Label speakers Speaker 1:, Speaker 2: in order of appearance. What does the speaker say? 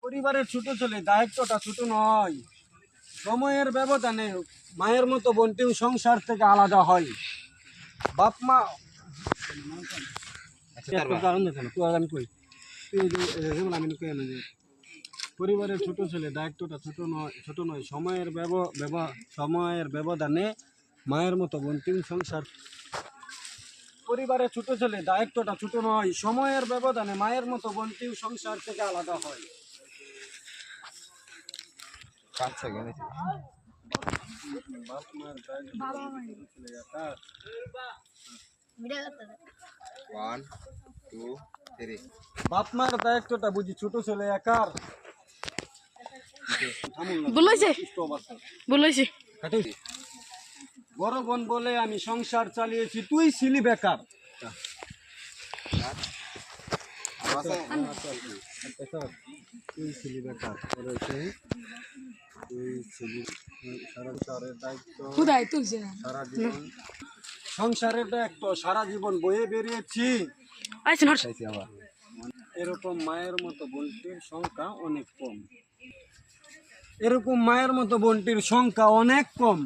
Speaker 1: পরিবারের ছোট ছেলে দায়িত্বটা ছোট নয়। সময়ের ব্যবধানে মায়ের মতো বোনটিও সংসার থেকে আলাদা হয়। বাপ মা পরিবারের ছোট ছেলে দায়িত্বটা ছোট নয়। সময়ের ব্যবধানে মায়ের মতো বোনটিও সংসার। পরিবারের ছোট ছেলে দায়িত্বটা ছোট নয়। সময়ের ব্যবধানে মায়ের মতো বোনটিও সংসার থেকে আলাদা হয়। বাপ মার বাপ মার দায়িত্বটা বুঝি ছোট ছেলে একার। বড় বোন বলে আমি সংসার চালিয়েছি, তুই ছিলি বেকার। তুই ছিলি বেকার, তুই ছিলি সংসারের দায়িত্ব, সারা জীবন সংসারের দায়িত্ব সারা জীবন বয়ে বেরিয়েছি। এরকম মায়ের মতো বোনটির সংখ্যা অনেক কম। এরকম মায়ের মতো বোনটির সংখ্যা অনেক কম।